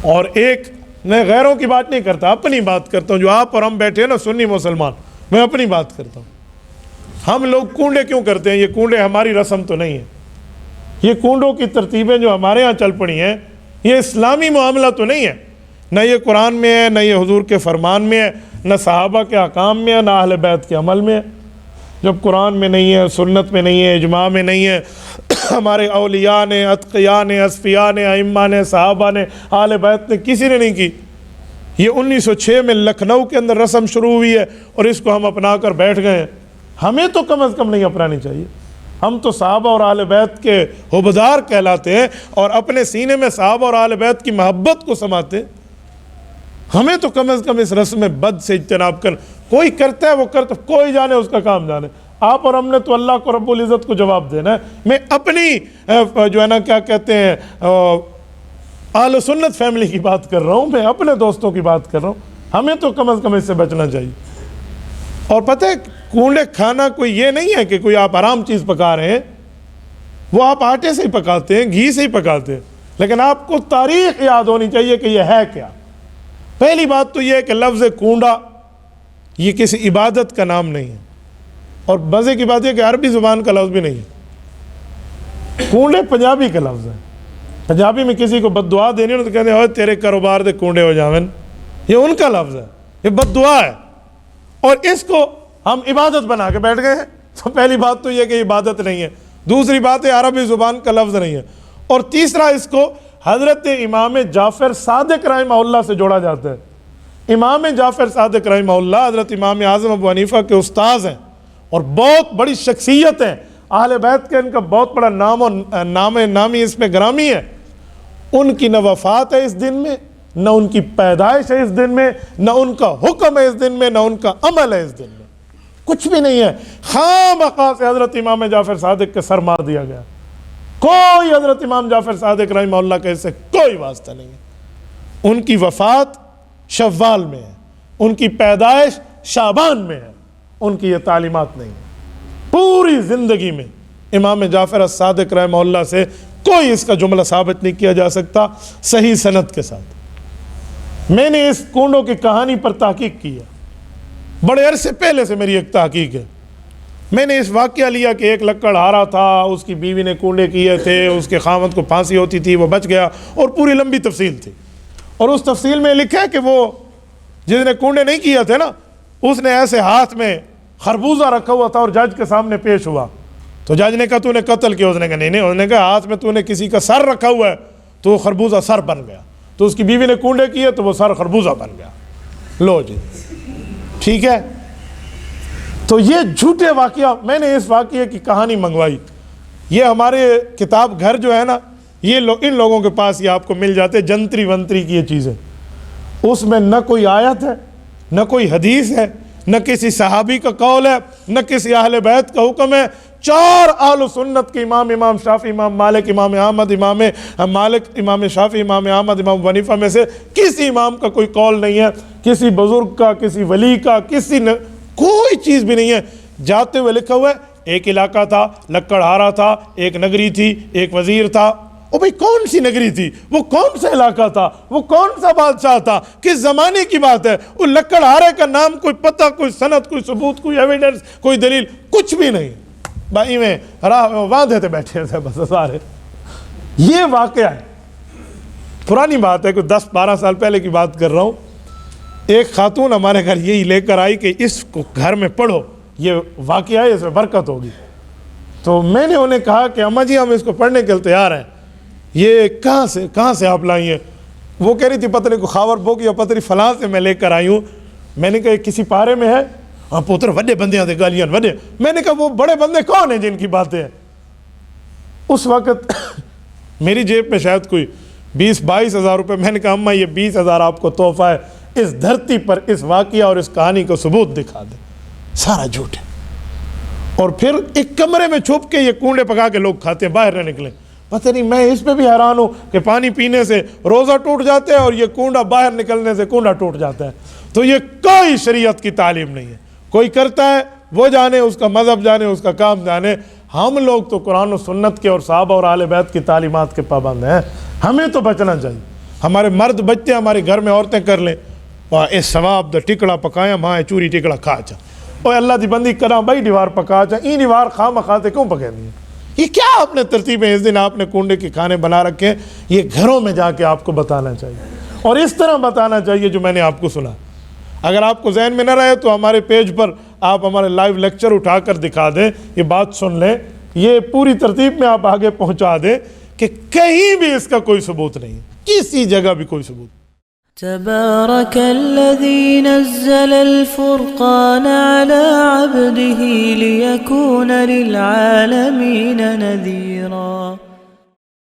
اور ایک میں غیروں کی بات نہیں کرتا، اپنی بات کرتا ہوں، جو آپ اور ہم بیٹھے ہیں نا سنی مسلمان، میں اپنی بات کرتا ہوں۔ ہم لوگ کنڈے کیوں کرتے ہیں؟ یہ کنڈے ہماری رسم تو نہیں ہے، یہ کنڈوں کی ترتیبیں جو ہمارے ہاں چل پڑی ہیں یہ اسلامی معاملہ تو نہیں ہے، نہ یہ قرآن میں ہے، نہ یہ حضور کے فرمان میں ہے، نہ صحابہ کے احکام میں ہے، نہ اہل بیت کے عمل میں ہے۔ جب قرآن میں نہیں ہے، سنت میں نہیں ہے، اجماع میں نہیں ہے، ہمارے اولیاء نے، اتقیاء نے، اصفیاء نے، ائمہ نے، صحابہ نے، اہل بیت نے، کسی نے نہیں کی۔ یہ 1906 میں لکھنؤ کے اندر رسم شروع ہوئی ہے اور اس کو ہم اپنا کر بیٹھ گئے ہیں۔ ہمیں تو کم از کم نہیں اپنانی چاہیے۔ ہم تو صحابہ اور اہل بیت کے حبدار کہلاتے ہیں اور اپنے سینے میں صحابہ اور اہل بیت کی محبت کو سماتے ہیں۔ ہمیں تو کم از کم اس رسم بد سے اجتناب کر، کوئی کرتا ہے وہ کرتا، کوئی جانے اس کا کام جانے۔ آپ اور ہم نے تو اللہ کو رب العزت کو جواب دینا ہے۔ میں اپنی جو ہے نا کیا کہتے ہیں اہل سنت فیملی کی بات کر رہا ہوں، میں اپنے دوستوں کی بات کر رہا ہوں۔ ہمیں تو کم از کم اس سے بچنا چاہیے۔ اور پتہ ہے کنڈے کھانا کوئی یہ نہیں ہے کہ کوئی آپ آرام چیز پکا رہے ہیں، وہ آپ آٹے سے ہی پکاتے ہیں، گھی سے ہی پکاتے ہیں، لیکن آپ کو تاریخ یاد ہونی چاہیے کہ یہ ہے کیا۔ پہلی بات تو یہ ہے کہ لفظ کنڈا یہ کسی عبادت کا نام نہیں ہے، اور مزے کی بات یہ کہ عربی زبان کا لفظ بھی نہیں ہے۔ کنڈے پنجابی کا لفظ ہے۔ پنجابی میں کسی کو بد دعا دینی ہو تو کہتے ہیں تیرے کاروبار دے کنڈے ہو جاون، یہ ان کا لفظ ہے، یہ بد دعا ہے، اور اس کو ہم عبادت بنا کے بیٹھ گئے ہیں۔ تو پہلی بات تو یہ کہ عبادت نہیں ہے، دوسری بات ہے عربی زبان کا لفظ نہیں ہے، اور تیسرا اس کو حضرت امام جعفر صادق رحمہ اللہ سے جوڑا جاتا ہے۔ امام جعفر صادق رحمہ اللہ حضرت امام اعظم ابو حنیفہ کے استاذ ہیں اور بہت بڑی شخصیت ہیں، اہل بیت کے ان کا بہت بڑا نام اور نامی اس میں گرامی ہے۔ ان کی نہ وفات ہے اس دن میں، نہ ان کی پیدائش ہے اس دن میں، نہ ان کا حکم ہے اس دن میں، نہ ان کا عمل ہے اس دن میں، کچھ بھی نہیں ہے۔ خواہ سے حضرت امام جعفر صادق کے سر مار دیا گیا۔ کوئی حضرت امام جعفر صادق رحمہ اللہ کے اس سے کوئی واسطہ نہیں ہے۔ ان کی وفات شوال میں ہے، ان کی پیدائش شعبان میں ہے، ان کی یہ تعلیمات نہیں ہے۔ پوری زندگی میں امام جعفر صادق رحمہ اللہ سے کوئی اس کا جملہ ثابت نہیں کیا جا سکتا صحیح سند کے ساتھ۔ میں نے اس کنڈوں کی کہانی پر تحقیق کی ہے، بڑے عرصے پہلے سے میری ایک تحقیق ہے۔ میں نے اس واقعہ لیا کہ ایک لکڑہارا تھا، اس کی بیوی نے کنڈے کیے تھے، اس کے خاوند کو پھانسی ہوتی تھی، وہ بچ گیا، اور پوری لمبی تفصیل تھی۔ اور اس تفصیل میں لکھا ہے کہ وہ جس نے کنڈے نہیں کیے تھے نا، اس نے ایسے ہاتھ میں خربوزہ رکھا ہوا تھا اور جج کے سامنے پیش ہوا، تو جج نے کہا تو نے قتل کیا؟ اس نے کہا نہیں، انہوں نے کہا ہاتھ میں تو نے کسی کا سر رکھا ہوا ہے، تو وہ خربوزہ سر بن گیا، تو اس کی بیوی نے کنڈے کیے تو وہ سر خربوزہ بن گیا۔ لو جی ٹھیک ہے۔ تو یہ جھوٹے واقعہ، میں نے اس واقعے کی کہانی منگوائی۔ یہ ہمارے کتاب گھر جو ہے نا، یہ ان لوگوں کے پاس یہ آپ کو مل جاتے جنتری ونتری کی یہ چیزیں، اس میں نہ کوئی آیت ہے، نہ کوئی حدیث ہے، نہ کسی صحابی کا قول ہے، نہ کسی اہل بیت کا حکم ہے۔ چار اہل سنت کے امام، امام شافعی، امام مالک، امام احمد، امام مالک، امام شافعی، امام احمد، امام ابو حنیفہ میں سے کسی امام کا کوئی قول نہیں ہے، کسی بزرگ کا، کسی ولی کا، کوئی چیز بھی نہیں ہے۔ جاتے ہوئے لکھا ہوا ہے ایک علاقہ تھا، لکڑہارا تھا، ایک نگری تھی، ایک وزیر تھا۔ او بھئی کون سی نگری تھی؟ وہ کون سا علاقہ تھا؟ وہ کون سا بادشاہ تھا؟ کس زمانے کی بات ہے؟ وہ لکڑہارے کا نام، کوئی پتہ، کوئی سند، کوئی ثبوت، کوئی ایویڈنس، کوئی دلیل، کچھ بھی نہیں۔ بھائی میں واندھے تھے، بیٹھے تھے بس سارے۔ یہ واقعہ ہے، پرانی بات ہے، کوئی 10-12 سال پہلے کی بات کر رہا ہوں۔ ایک خاتون ہمارے گھر یہی لے کر آئی کہ اس کو گھر میں پڑھو، یہ واقعہ ہے، اس میں برکت ہوگی۔ تو میں نے انہیں کہا کہ اماں جی ہم اس کو پڑھنے کے لیے تیار ہیں۔ یہ کہاں سے آپ لائی ہیں؟ وہ کہہ رہی تھی پتہ نہیں کو خاور بوک یا پتہ نہیں فلاں سے میں لے کر آئی ہوں۔ میں نے کہا یہ کسی پارے میں ہے؟ ہاں پتر وڈے بندے دے گالیاں وڈے۔ میں نے کہا وہ بڑے بندے کون ہیں جن کی باتیں ہیں؟ اس وقت میری جیب میں شاید کوئی 20-22 ہزار روپے۔ میں نے کہا اماں یہ 20,000 آپ کو تحفہ ہے، اس دھرتی پر اس واقعہ اور اس کہانی کو ثبوت دکھا دے۔ سارا جھوٹ ہے۔ اور پھر ایک کمرے میں چھپ کے یہ کنڈے پکا کے لوگ کھاتے ہیں، باہر نہ نکلیں۔ پتہ نہیں، میں اس پہ بھی حیران ہوں کہ پانی پینے سے روزہ ٹوٹ جاتا ہے اور یہ کنڈا باہر نکلنے سے کنڈا ٹوٹ جاتا ہے۔ تو یہ کوئی شریعت کی تعلیم نہیں ہے۔ کوئی کرتا ہے وہ جانے، اس کا مذہب جانے، اس کا کام جانے۔ ہم لوگ تو قرآن و سنت کے اور صحابہ اور اہل بیت کی تعلیمات کے پابند ہیں، ہمیں تو بچنا چاہیے۔ ہمارے مرد بچے ہمارے گھر میں عورتیں کر لیں اے ثواب دا ٹکڑا پکایا ماں چوری ٹکڑا کھا چا اوے اللہ دی بندی کرا بھائی دیوار پکا چا این دیوار خواہ مخواتے کیوں پکے نہیں؟ یہ کیا آپ نے ترتیبیں اس دن آپ نے کنڈے کے کھانے بنا رکھے؟ یہ گھروں میں جا کے آپ کو بتانا چاہیے اور اس طرح بتانا چاہیے جو میں نے آپ کو سنا. اگر آپ کو ذہن میں نہ رہے تو ہمارے پیج پر آپ ہمارے لائیو لیکچر اٹھا کر دکھا دیں, یہ بات سن لیں, یہ پوری ترتیب میں آپ آگے پہنچا دیں کہ کہیں بھی اس کا کوئی ثبوت نہیں, کسی جگہ بھی کوئی ثبوت. تبارك الذي نزل الفرقان على عبده ليكون للعالمين نذيرا.